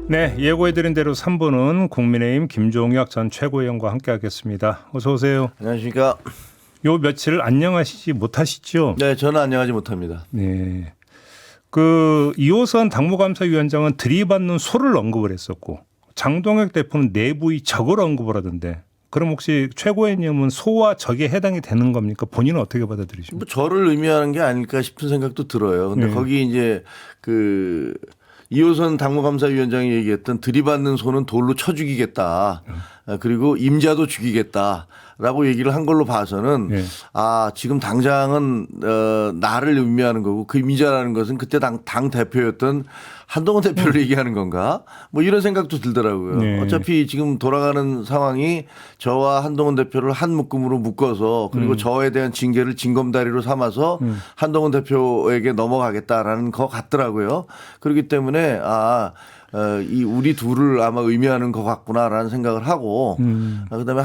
네, 예고해드린 대로 3부는 국민의힘 김종혁 전 최고위원과 함께하겠습니다. 어서 오세요. 안녕하십니까. 요 며칠 안녕하시지 못하시죠? 네, 저는 안녕하지 못합니다. 네. 그 이호선 당무감사위원장은 들이받는 소를 언급을 했었고 장동혁 대표는 내부의 적을 언급을 하던데 그럼 혹시 최고위원님은 소와 적에 해당이 되는 겁니까? 본인은 어떻게 받아들이십니까? 뭐 저를 의미하는 게 아닐까 싶은 생각도 들어요. 근데 네. 거기 이제 그 이호선 당무감사위원장이 얘기했던 들이받는 소는 돌로 쳐 죽이겠다. 그리고 임자도 죽이겠다라고 얘기를 한 걸로 봐서는 네. 아 지금 당장은 나를 의미하는 거고 그 임자라는 것은 그때 당 대표였던 한동훈 대표를 얘기하는 건가? 뭐 이런 생각도 들더라고요. 네. 어차피 지금 돌아가는 상황이 저와 한동훈 대표를 한 묶음으로 묶어서 그리고 저에 대한 징계를 징검다리로 삼아서 한동훈 대표에게 넘어가겠다라는 것 같더라고요. 그렇기 때문에 이 우리 둘을 아마 의미하는 것 같구나라는 생각을 하고 그다음에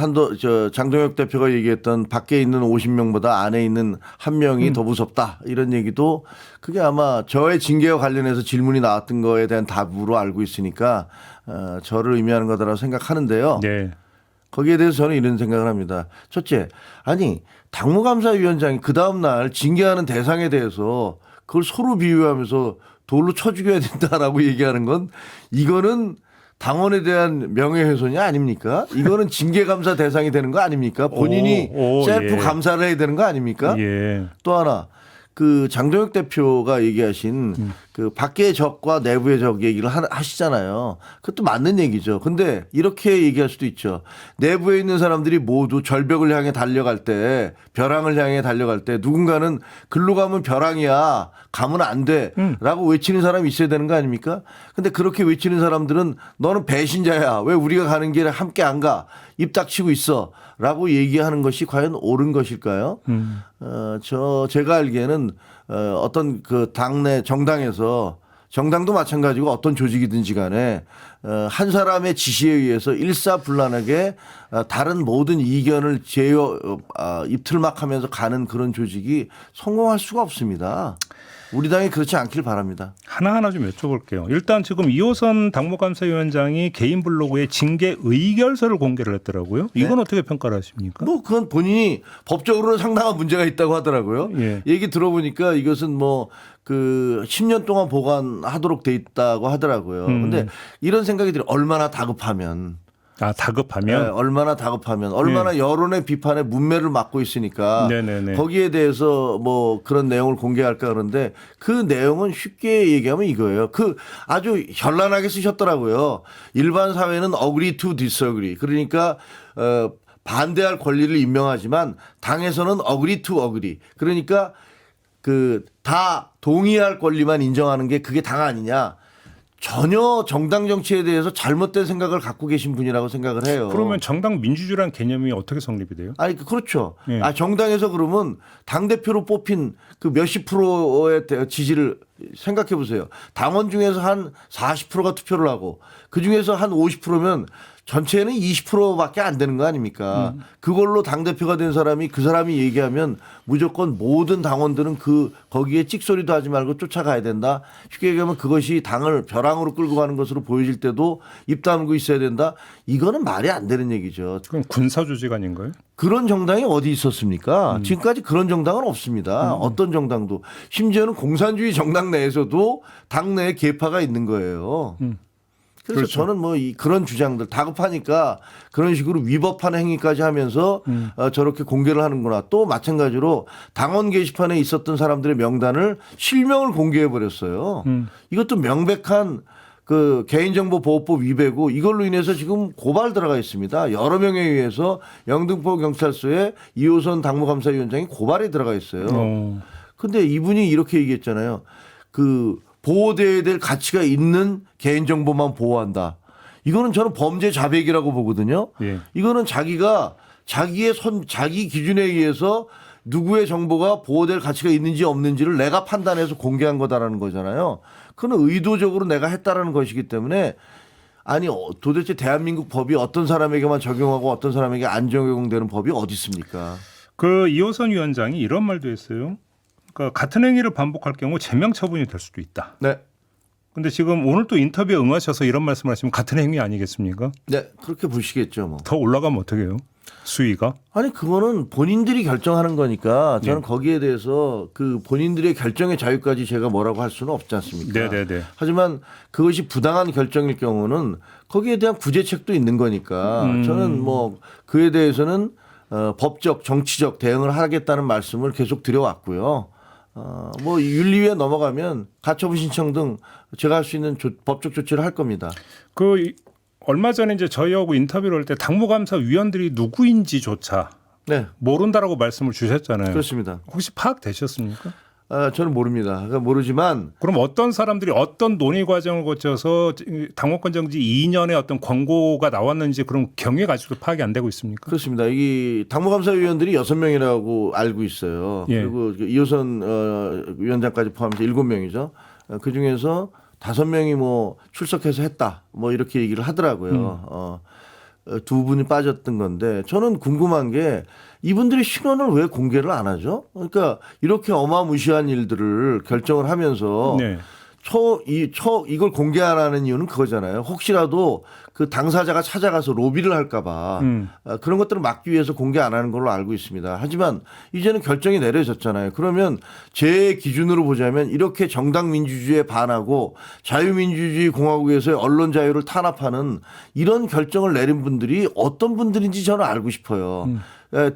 장동혁 대표가 얘기했던 밖에 있는 50명보다 안에 있는 한 명이 더 무섭다 이런 얘기도 그게 아마 저의 징계와 관련해서 질문이 나왔던 거에 대한 답으로 알고 있으니까 저를 의미하는 거다라고 생각하는데요. 네. 거기에 대해서 저는 이런 생각을 합니다. 첫째, 아니 당무감사위원장이 그 다음 날 징계하는 대상에 대해서 그걸 소로 비유하면서 돌로 쳐 죽여야 된다라고 얘기하는 건 이거는 당원에 대한 명예훼손이 아닙니까? 이거는 징계감사 대상이 되는 거 아닙니까? 본인이 셀프 예. 감사를 해야 되는 거 아닙니까? 예. 또 하나 그 장동혁 대표가 얘기하신 그 밖의 적과 내부의 적 얘기를 하시잖아요. 그것도 맞는 얘기죠. 근데 이렇게 얘기할 수도 있죠. 내부에 있는 사람들이 모두 절벽을 향해 달려갈 때 벼랑을 향해 달려갈 때 누군가는 글로 가면 벼랑이야 가면 안 돼 라고 외치는 사람이 있어야 되는 거 아닙니까? 근데 그렇게 외치는 사람들은 너는 배신자야. 왜 우리가 가는 길에 함께 안 가? 입 닥치고 있어. 라고 얘기하는 것이 과연 옳은 것일까요? 제가 알기에는 어떤 그 당내 정당에서 정당도 마찬가지고 어떤 조직이든지 간에 한 사람의 지시에 의해서 일사불란하게 다른 모든 이견을 입틀막하면서 가는 그런 조직이 성공할 수가 없습니다. 우리 당이 그렇지 않길 바랍니다. 하나하나 좀 여쭤볼게요. 일단 지금 이호선 당무감사위원장이 개인 블로그에 징계 의결서를 공개를 했더라고요. 이건 어떻게 평가를 하십니까? 뭐 그건 본인이 법적으로는 상당한 문제가 있다고 하더라고요. 예. 얘기 들어보니까 이것은 뭐 그 10년 동안 보관하도록 돼 있다고 하더라고요. 근데 이런 생각이 들어요. 얼마나 다급하면. 다급하면? 네, 얼마나 다급하면 얼마나 여론의 비판에 문매를 맞고 있으니까 네네네. 거기에 대해서 뭐 그런 내용을 공개할까 그러는데 그 내용은 쉽게 얘기하면 이거예요. 그 아주 현란하게 쓰셨더라고요. 일반 사회는 agree to disagree. 그러니까 반대할 권리를 인정하지만 당에서는 agree to agree. 그러니까 그 다 동의할 권리만 인정하는 게 그게 당 아니냐. 전혀 정당 정치에 대해서 잘못된 생각을 갖고 계신 분이라고 생각을 해요. 그러면 정당 민주주의라는 개념이 어떻게 성립이 돼요? 아니 그렇죠. 예. 정당에서 그러면 당 대표로 뽑힌 그 몇십 프로의 지지를 생각해 보세요. 당원 중에서 한 40%가 투표를 하고 그 중에서 한 50%면 전체는 20%밖에 안 되는 거 아닙니까? 그걸로 당대표가 된 사람이 그 사람이 얘기하면 무조건 모든 당원들은 거기에 찍소리도 하지 말고 쫓아가야 된다. 쉽게 얘기하면 그것이 당을 벼랑으로 끌고 가는 것으로 보여질 때도 입 다물고 있어야 된다. 이거는 말이 안 되는 얘기죠. 그럼 군사 조직 아닌가요? 그런 정당이 어디 있었습니까? 지금까지 그런 정당은 없습니다. 어떤 정당도. 심지어는 공산주의 정당 내에서도 당 내에 계파가 있는 거예요. 그래서 그렇죠. 저는 뭐 그런 주장들 다급하니까 그런 식으로 위법한 행위까지 하면서 저렇게 공개를 하는구나. 또 마찬가지로 당원 게시판에 있었던 사람들의 명단을 실명을 공개해 버렸어요. 이것도 명백한 그 개인정보보호법 위배고 이걸로 인해서 지금 고발 들어가 있습니다. 여러 명에 의해서 영등포 경찰서에 이호선 당무감사위원장이 고발이 들어가 있어요. 근데 이분이 이렇게 얘기했잖아요. 그 보호돼야 될 가치가 있는 개인정보만 보호한다. 이거는 저는 범죄 자백이라고 보거든요. 예. 이거는 자기가 자기 기준에 의해서 누구의 정보가 보호될 가치가 있는지 없는지를 내가 판단해서 공개한 거다라는 거잖아요. 그건 의도적으로 내가 했다라는 것이기 때문에 아니 도대체 대한민국 법이 어떤 사람에게만 적용하고 어떤 사람에게 안 적용되는 법이 어디 있습니까? 그 이호선 위원장이 이런 말도 했어요. 그러니까 같은 행위를 반복할 경우 제명 처분이 될 수도 있다. 네. 근데 지금 오늘 또 인터뷰에 응하셔서 이런 말씀을 하시면 같은 행위 아니겠습니까? 네, 그렇게 보시겠죠, 뭐. 더 올라가면 어떻게 해요? 수위가? 아니 그거는 본인들이 결정하는 거니까 저는 거기에 대해서 그 본인들의 결정의 자유까지 제가 뭐라고 할 수는 없지 않습니까? 네네네. 하지만 그것이 부당한 결정일 경우는 거기에 대한 구제책도 있는 거니까 저는 뭐 그에 대해서는 법적, 정치적 대응을 하겠다는 말씀을 계속 드려왔고요. 뭐 윤리위에 넘어가면 가처분 신청 등 제가 할 수 있는 법적 조치를 할 겁니다. 얼마 전에 이제 저희하고 인터뷰를 할 때 당무감사위원들이 누구인지조차 네, 모른다라고 말씀을 주셨잖아요. 그렇습니다. 혹시 파악되셨습니까? 저는 모릅니다. 그러니까 모르지만 그럼 어떤 사람들이 어떤 논의 과정을 거쳐서 당원권 정지 2년의 어떤 권고가 나왔는지 그런 경위가 아직도 파악이 안 되고 있습니까? 그렇습니다. 이 당무감사위원들이 6명이라고 알고 있어요. 예. 그리고 이호선 위원장까지 포함해서 7명이죠. 그 중에서 5명이 뭐 출석해서 했다. 뭐 이렇게 얘기를 하더라고요. 두 분이 빠졌던 건데 저는 궁금한 게 이분들의 신원을 왜 공개를 안 하죠? 그러니까 이렇게 어마무시한 일들을 결정을 하면서 네. 이걸 공개 안 하는 이유는 그거잖아요. 혹시라도 그 당사자가 찾아가서 로비를 할까봐 그런 것들을 막기 위해서 공개 안 하는 걸로 알고 있습니다. 하지만 이제는 결정이 내려졌잖아요. 그러면 제 기준으로 보자면 이렇게 정당 민주주의에 반하고 자유민주주의 공화국에서의 언론 자유를 탄압하는 이런 결정을 내린 분들이 어떤 분들인지 저는 알고 싶어요.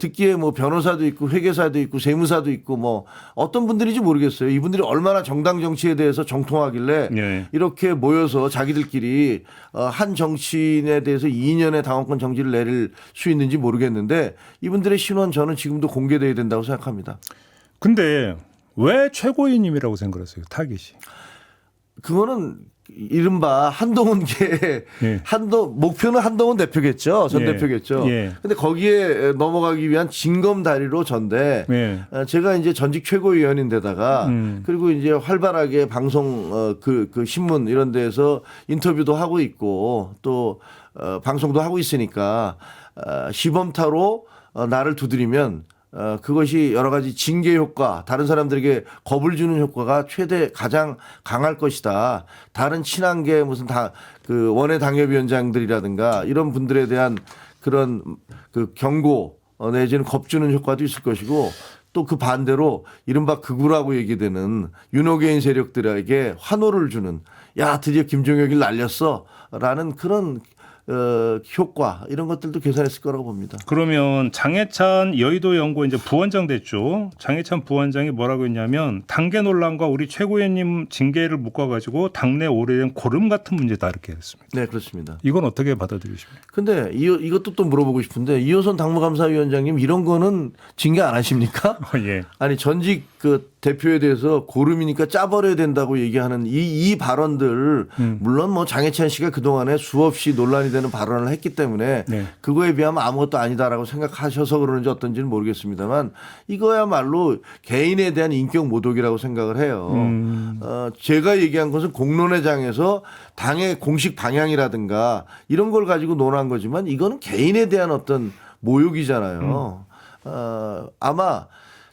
듣기에 뭐 변호사도 있고 회계사도 있고 세무사도 있고 뭐 어떤 분들인지 모르겠어요. 이분들이 얼마나 정당 정치에 대해서 정통하길래 네. 이렇게 모여서 자기들끼리 한 정치인에 대해서 2년의 당원권 정지를 내릴 수 있는지 모르겠는데 이분들의 신원 저는 지금도 공개돼야 된다고 생각합니다. 근데 왜 최고위님이라고 생각하세요? 타깃이. 그거는 이른바 한동훈계 예. 목표는 한동훈 대표겠죠. 전 예. 대표겠죠. 예. 근데 거기에 넘어가기 위한 징검다리로 전대 예. 제가 이제 전직 최고위원인데다가 그리고 이제 활발하게 방송 그 신문 이런 데에서 인터뷰도 하고 있고 또 방송도 하고 있으니까 시범타로 나를 두드리면 그것이 여러 가지 징계 효과, 다른 사람들에게 겁을 주는 효과가 가장 강할 것이다. 다른 친한계 무슨 그 원외 당협위원장들이라든가 이런 분들에 대한 그런 그 경고 내지는 겁주는 효과도 있을 것이고 또 그 반대로 이른바 극우라고 얘기되는 윤호개인 세력들에게 환호를 주는 야 드디어 김종혁이를 날렸어 라는 그런 효과 이런 것들도 계산했을 거라고 봅니다. 그러면 장해찬 여의도 연구원 이제 부원장 됐죠. 장해찬 부원장이 뭐라고 했냐면 당계 논란과 우리 최고위원님 징계를 묶어가지고 당내 오래된 고름 같은 문제다 이렇게 했습니다. 네, 그렇습니다. 이건 어떻게 받아들이십니까? 근데 이것도 또 물어보고 싶은데 이호선 당무감사위원장님 이런 거는 징계 안 하십니까? 예. 아니 전직 그 대표에 대해서 고름이니까 짜버려야 된다고 얘기하는 이 발언들 물론 뭐 장해찬 씨가 그동안에 수없이 논란이 되는 발언을 했기 때문에 네. 그거에 비하면 아무것도 아니다라고 생각하셔서 그러는지 어떤지는 모르겠습니다만 이거야말로 개인에 대한 인격 모독이라고 생각을 해요. 제가 얘기한 것은 공론회장에서 당의 공식 방향이라든가 이런 걸 가지고 논한 거지만 이거는 개인에 대한 어떤 모욕이잖아요. 아마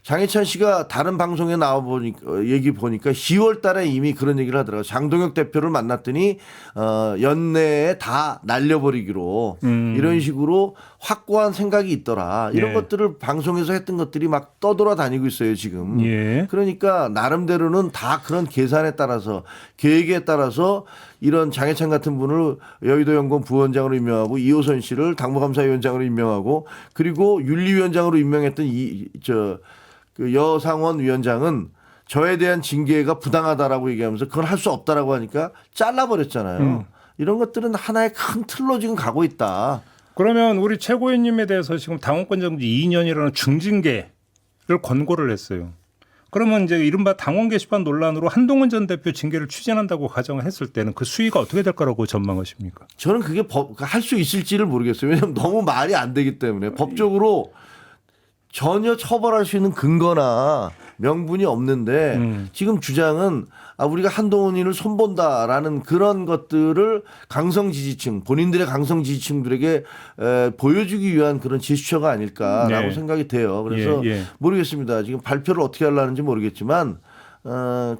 장해찬 씨가 다른 방송에 나와 보니까 얘기 보니까 10월 달에 이미 그런 얘기를 하더라고요. 장동혁 대표를 만났더니 연내에 다 날려버리기로 이런 식으로 확고한 생각이 있더라. 이런 예. 것들을 방송에서 했던 것들이 막 떠돌아다니고 있어요 지금. 예. 그러니까 나름대로는 다 그런 계산에 따라서 계획에 따라서 이런 장해찬 같은 분을 여의도연구원 부원장으로 임명하고 이호선 씨를 당무감사위원장으로 임명하고 그리고 윤리위원장으로 임명했던 그 여상원 위원장은 저에 대한 징계가 부당하다라고 얘기하면서 그건 할 수 없다라고 하니까 잘라버렸잖아요. 이런 것들은 하나의 큰 틀로 지금 가고 있다. 그러면 우리 최고위원님에 대해서 지금 당원권 정지 2년이라는 중징계를 권고를 했어요. 그러면 이제 이른바 당원 게시판 논란으로 한동훈 전 대표 징계를 추진한다고 가정을 했을 때는 그 수위가 어떻게 될 거라고 전망하십니까? 저는 그게 할 수 있을지를 모르겠어요. 왜냐하면 너무 말이 안 되기 때문에 법적으로 전혀 처벌할 수 있는 근거나 명분이 없는데 지금 주장은 우리가 한동훈이를 손본다라는 그런 것들을 강성 지지층 본인들의 강성 지지층들에게 보여주기 위한 그런 제스처가 아닐까라고 네. 생각이 돼요. 그래서 예. 모르겠습니다. 지금 발표를 어떻게 하려는지 모르겠지만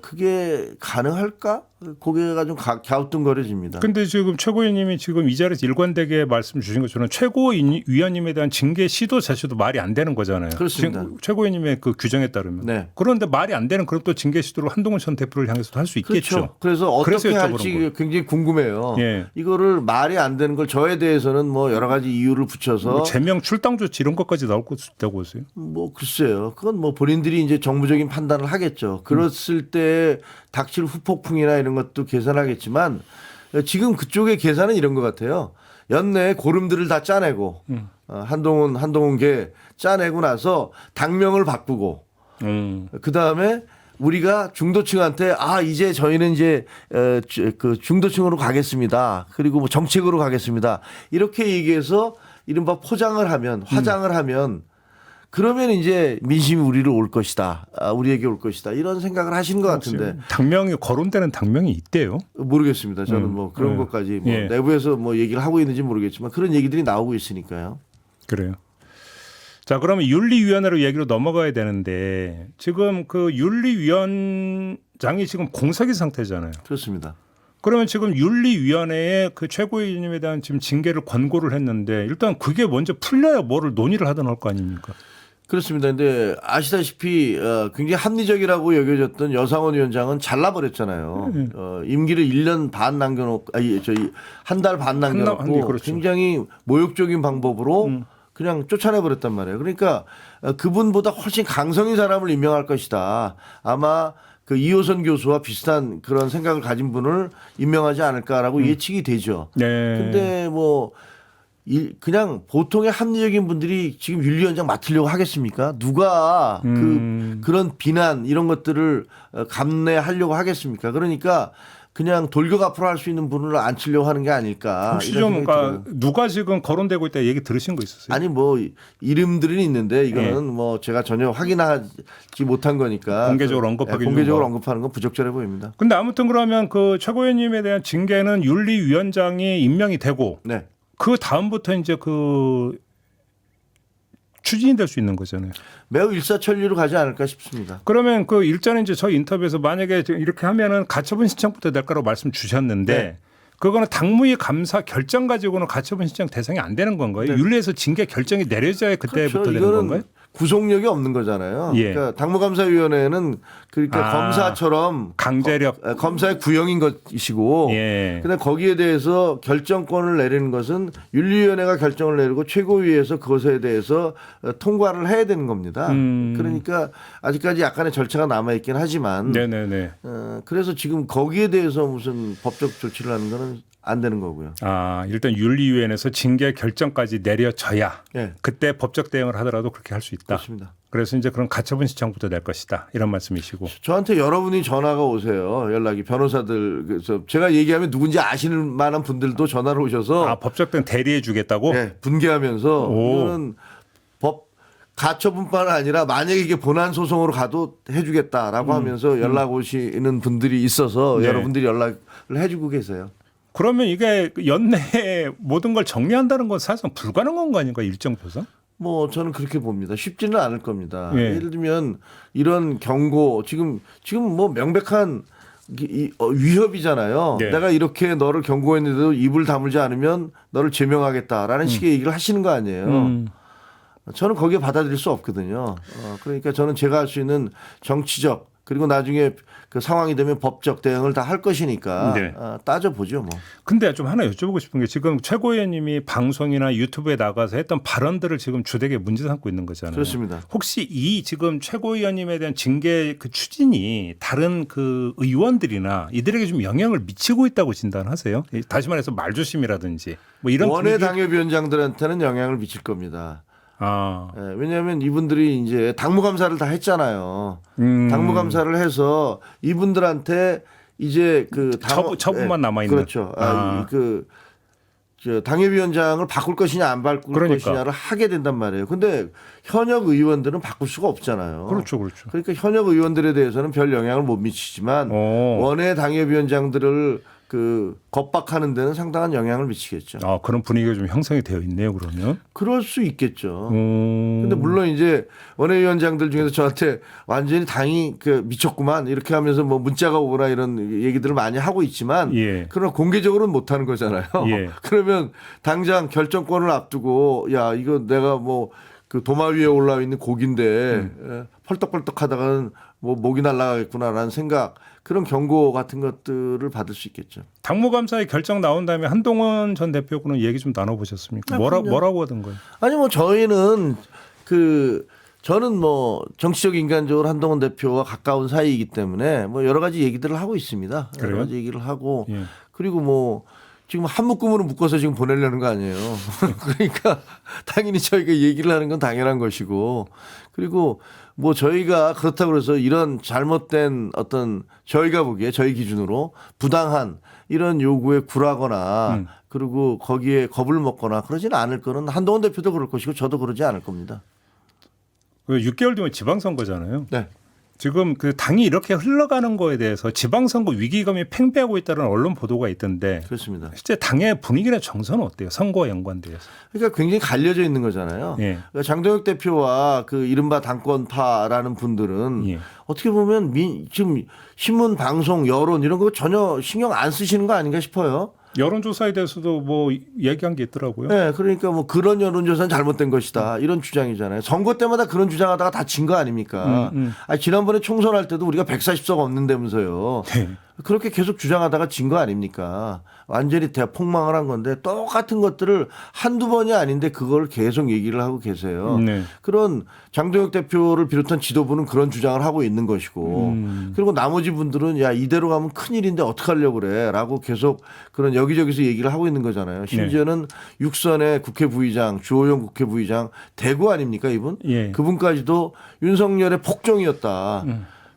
그게 가능할까? 고개가 좀 갸우뚱거려집니다. 근데 지금 최고위원님이 지금 이 자리에서 일관되게 말씀 주신 것처럼 최고위원님에 대한 징계 시도 자체도 말이 안 되는 거잖아요. 그렇습니다. 지금 최고위원님의 그 규정에 따르면. 네. 그런데 말이 안 되는 그럼 또 징계 시도를 한동훈 전 대표를 향해서도 할 수 있겠죠. 그렇죠. 그래서 어떻게 그래서 여쭤보는 할지 거예요. 굉장히 궁금해요. 예. 이거를 말이 안 되는 걸 저에 대해서는 뭐 여러 가지 이유를 붙여서 뭐 제명 출당 조치 이런 것까지 나올 것 있다고 보세요. 뭐 글쎄요. 그건 뭐 본인들이 이제 정부적인 판단을 하겠죠. 그랬을 때 닥칠 후폭풍이나 이런 것도 계산하겠지만 지금 그쪽의 계산은 이런 것 같아요. 연내에 고름들을 다 짜내고 한동훈계 짜내고 나서 당명을 바꾸고 그 다음에 우리가 중도층한테 이제 저희는 이제 그 중도층으로 가겠습니다. 그리고 뭐 정책으로 가겠습니다. 이렇게 얘기해서 이른바 포장을 하면 화장을 하면 그러면 이제 민심이 우리를 올 것이다. 우리에게 올 것이다. 이런 생각을 하시는 것 같은데. 당명이 거론되는 당명이 있대요. 모르겠습니다. 저는 뭐 그런 것까지 뭐 예. 내부에서 뭐 얘기를 하고 있는지 모르겠지만 그런 얘기들이 나오고 있으니까요. 그래요. 자, 그러면 윤리위원회로 얘기로 넘어가야 되는데 지금 그 윤리위원장이 지금 공석인 상태잖아요. 그렇습니다. 그러면 지금 윤리위원회에 그 최고위원님에 대한 지금 징계를 권고를 했는데 일단 그게 먼저 풀려야 뭐를 논의를 하든 할 거 아닙니까? 그렇습니다. 근데 아시다시피 굉장히 합리적이라고 여겨졌던 여상원 위원장은 잘라버렸잖아요. 임기를 1년 반 남겨놓고, 한 달 반 남겨놓고 그렇죠. 굉장히 모욕적인 방법으로 그냥 쫓아내버렸단 말이에요. 그러니까 그분보다 훨씬 강성인 사람을 임명할 것이다. 아마 그 이호선 교수와 비슷한 그런 생각을 가진 분을 임명하지 않을까라고 예측이 되죠. 네. 근데 뭐 그냥 보통의 합리적인 분들이 지금 윤리위원장 맡으려고 하겠습니까? 누가 그런 비난 이런 것들을 감내하려고 하겠습니까? 그러니까 그냥 돌격 앞으로 할 수 있는 분을 앉히려고 하는 게 아닐까. 혹시 이런 좀 생각이 그러니까 들어요. 누가 지금 거론되고 있다 얘기 들으신 거 있었어요? 아니 뭐 이름들은 있는데 이거는 예. 뭐 제가 전혀 확인하지 못한 거니까 공개적으로 언급하기 공개적으로 좀 언급하는 건 부적절해 보입니다. 근데 아무튼 그러면 그 최고위원님에 대한 징계는 윤리위원장이 임명이 되고 네. 그 다음부터 이제 그 추진이 될 수 있는 거잖아요. 매우 일사천리로 가지 않을까 싶습니다. 그러면 그 일전에 이제 저희 인터뷰에서 만약에 이렇게 하면은 가처분 신청부터 될 거라고 말씀 주셨는데 네. 그거는 당무위 감사 결정 가지고는 가처분 신청 대상이 안 되는 건가요? 네. 윤리에서 징계 결정이 내려져야 그때부터 그렇죠. 되는 이거는 건가요? 구속력이 없는 거잖아요. 예. 그러니까 당무감사위원회는 그러니까 검사처럼 강제력. 검사의 구형인 것이시고 예. 근데 거기에 대해서 결정권을 내리는 것은 윤리위원회가 결정을 내리고 최고위에서 그것에 대해서 통과를 해야 되는 겁니다. 그러니까 아직까지 약간의 절차가 남아있긴 하지만 네네네. 그래서 지금 거기에 대해서 무슨 법적 조치를 하는 거는 안 되는 거고요. 일단 윤리위원회에서 징계 결정까지 내려져야 네. 그때 법적 대응을 하더라도 그렇게 할 수 있다. 그렇습니다. 그래서 이제 그런 가처분 신청부터 낼 것이다. 이런 말씀이시고. 저한테 여러분이 전화가 오세요. 연락이 변호사들. 그래서 제가 얘기하면 누군지 아시는 만한 분들도 전화를 오셔서 법적 대응 대리해 주겠다고? 네, 분개하면서 오. 이거는 법 가처분뿐 아니라 만약에 이게 본안 소송으로 가도 해주겠다라고 하면서 연락 오시는 분들이 있어서 네. 여러분들이 연락을 해주고 계세요. 그러면 이게 연내에 모든 걸 정리한다는 건 사실상 불가능한 거 아닌가 일정 표상? 뭐 저는 그렇게 봅니다. 쉽지는 않을 겁니다. 예. 예를 들면 이런 경고 지금 뭐 명백한 위협이잖아요. 네. 내가 이렇게 너를 경고했는데도 입을 다물지 않으면 너를 제명하겠다라는 식의 얘기를 하시는 거 아니에요. 저는 거기에 받아들일 수 없거든요. 그러니까 저는 제가 할 수 있는 정치적 그리고 나중에 그 상황이 되면 법적 대응을 다 할 것이니까 네. 따져보죠 뭐. 근데 좀 하나 여쭤보고 싶은 게 지금 최고위원님이 방송이나 유튜브에 나가서 했던 발언들을 지금 주되게 문제 삼고 있는 거잖아요. 그렇습니다. 혹시 이 지금 최고위원님에 대한 징계 그 추진이 다른 그 의원들이나 이들에게 좀 영향을 미치고 있다고 진단하세요? 다시 말해서 말조심이라든지 뭐 이런 원외 분위기- 당협위원장들한테는 영향을 미칠 겁니다. 아, 왜냐하면 이분들이 이제 당무감사를 다 했잖아요. 당무감사를 해서 이분들한테 이제 그 처분만 남아있는. 그렇죠. 저 당협위원장을 바꿀 것이냐 안 바꿀 그러니까. 것이냐를 하게 된단 말이에요. 근데 현역 의원들은 바꿀 수가 없잖아요. 그렇죠, 그렇죠. 그러니까 현역 의원들에 대해서는 별 영향을 못 미치지만 원외 당협위원장들을 그 겁박하는 데는 상당한 영향을 미치겠죠. 아, 그런 분위기가 좀 형성이 되어 있네요, 그러면. 그럴 수 있겠죠. 근데 물론 이제 원외위원장들 중에서 저한테 완전히 당이 그 미쳤구만 이렇게 하면서 뭐 문자가 오거나 이런 얘기들을 많이 하고 있지만 예. 그러나 공개적으로는 못 하는 거잖아요. 예. 그러면 당장 결정권을 앞두고 야, 이거 내가 뭐 그 도마 위에 올라 있는 고기인데 펄떡펄떡 하다가는 뭐 목이 날아가겠구나라는 생각 그런 경고 같은 것들을 받을 수 있겠죠. 당무감사의 결정 나온 다음에 한동훈 전 대표하고는 얘기 좀 나눠보셨습니까? 아, 뭐라고 하던가요? 아니 뭐 저희는 저는 뭐 정치적 인간적으로 한동훈 대표와 가까운 사이이기 때문에 뭐 여러 가지 얘기들을 하고 있습니다. 그래요? 여러 가지 얘기를 하고 예. 그리고 뭐 지금 한 묶음으로 묶어서 지금 보내려는 거 아니에요. 그러니까 당연히 저희가 얘기를 하는 건 당연한 것이고 그리고 뭐 저희가 그렇다고 해서 이런 잘못된 어떤 저희가 보기에 저희 기준으로 부당한 이런 요구에 굴하거나 그리고 거기에 겁을 먹거나 그러지는 않을 거는 한동훈 대표도 그럴 것이고 저도 그러지 않을 겁니다. 6개월 뒤면 지방선거잖아요. 네. 지금 그 당이 이렇게 흘러가는 거에 대해서 지방선거 위기감이 팽배하고 있다는 언론 보도가 있던데 그렇습니다. 실제 당의 분위기나 정서는 어때요? 선거와 연관돼서. 그러니까 굉장히 갈려져 있는 거잖아요. 예. 그러니까 장동혁 대표와 그 이른바 당권파라는 분들은 예. 어떻게 보면 지금 신문, 방송, 여론 이런 거 전혀 신경 안 쓰시는 거 아닌가 싶어요. 여론조사에 대해서도 뭐 얘기한 게 있더라고요. 네, 그러니까 뭐 그런 여론조사는 잘못된 것이다 이런 주장이잖아요. 선거 때마다 그런 주장하다가 다 진 거 아닙니까? 아니, 지난번에 총선할 때도 우리가 140석 없는다면서요. 네. 그렇게 계속 주장하다가 진 거 아닙니까? 완전히 대폭망을 한 건데 똑같은 것들을 한두 번이 아닌데 그걸 계속 얘기를 하고 계세요. 네. 그런 장동혁 대표를 비롯한 지도부는 그런 주장을 하고 있는 것이고 그리고 나머지 분들은 야 이대로 가면 큰일인데 어떡하려고 그래 라고 계속 그런 여기저기서 얘기를 하고 있는 거잖아요. 심지어는 육선의 국회 부의장 주호영 국회 부의장 대구 아닙니까 이분? 예. 그분까지도 윤석열의 폭정이었다.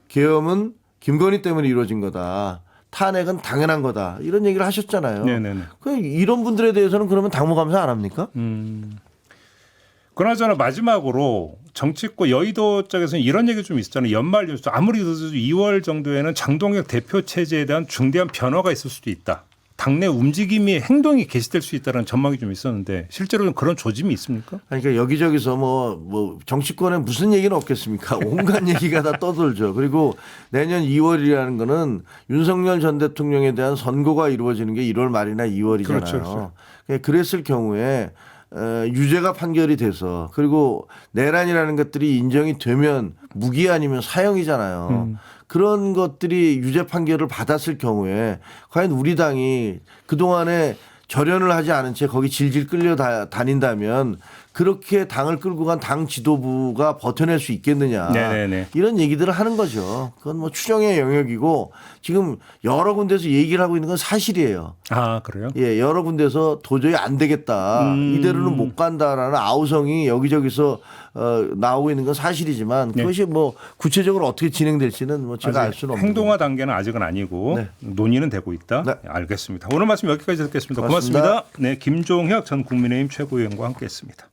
계엄은 김건희 때문에 이루어진 거다. 탄핵은 당연한 거다. 이런 얘기를 하셨잖아요. 네네네. 이런 분들에 대해서는 그러면 당무감사 안 합니까? 그나저나 마지막으로 정치권 여의도 쪽에서는 이런 얘기 좀 있었잖아요. 연말 뉴스 아무리 늦어도 2월 정도에는 장동혁 대표 체제에 대한 중대한 변화가 있을 수도 있다. 당내 움직임이 행동이 개시될 수 있다는 전망이 좀 있었는데 실제로는 그런 조짐이 있습니까? 그러니까 여기저기서 뭐 정치권에 무슨 얘기는 없겠습니까? 온갖 얘기가 다 떠돌죠. 그리고 내년 2월이라는 거는 윤석열 전 대통령에 대한 선고가 이루어지는 게 1월 말이나 2월이잖아요. 그렇죠. 그랬을 경우에 유죄가 판결이 돼서 그리고 내란이라는 것들이 인정이 되면 무기 아니면 사형이잖아요. 그런 것들이 유죄 판결을 받았을 경우에 과연 우리 당이 그동안에 절연을 하지 않은 채 거기 질질 끌려 다닌다면 그렇게 당을 끌고 간 당 지도부가 버텨낼 수 있겠느냐. 네네네. 이런 얘기들을 하는 거죠. 그건 뭐 추정의 영역이고 지금 여러 군데서 얘기를 하고 있는 건 사실이에요. 아, 그래요? 예, 여러 군데서 도저히 안 되겠다. 이대로는 못 간다라는 아우성이 여기저기서 나오고 있는 건 사실이지만 그것이 뭐 구체적으로 어떻게 진행될지는 뭐 제가 알 수는 없는 행동화 단계는 아직은 아니고 네. 논의는 되고 있다. 네. 알겠습니다. 오늘 말씀 여기까지 듣겠습니다. 고맙습니다. 고맙습니다. 네, 김종혁 전 국민의힘 최고위원과 함께했습니다.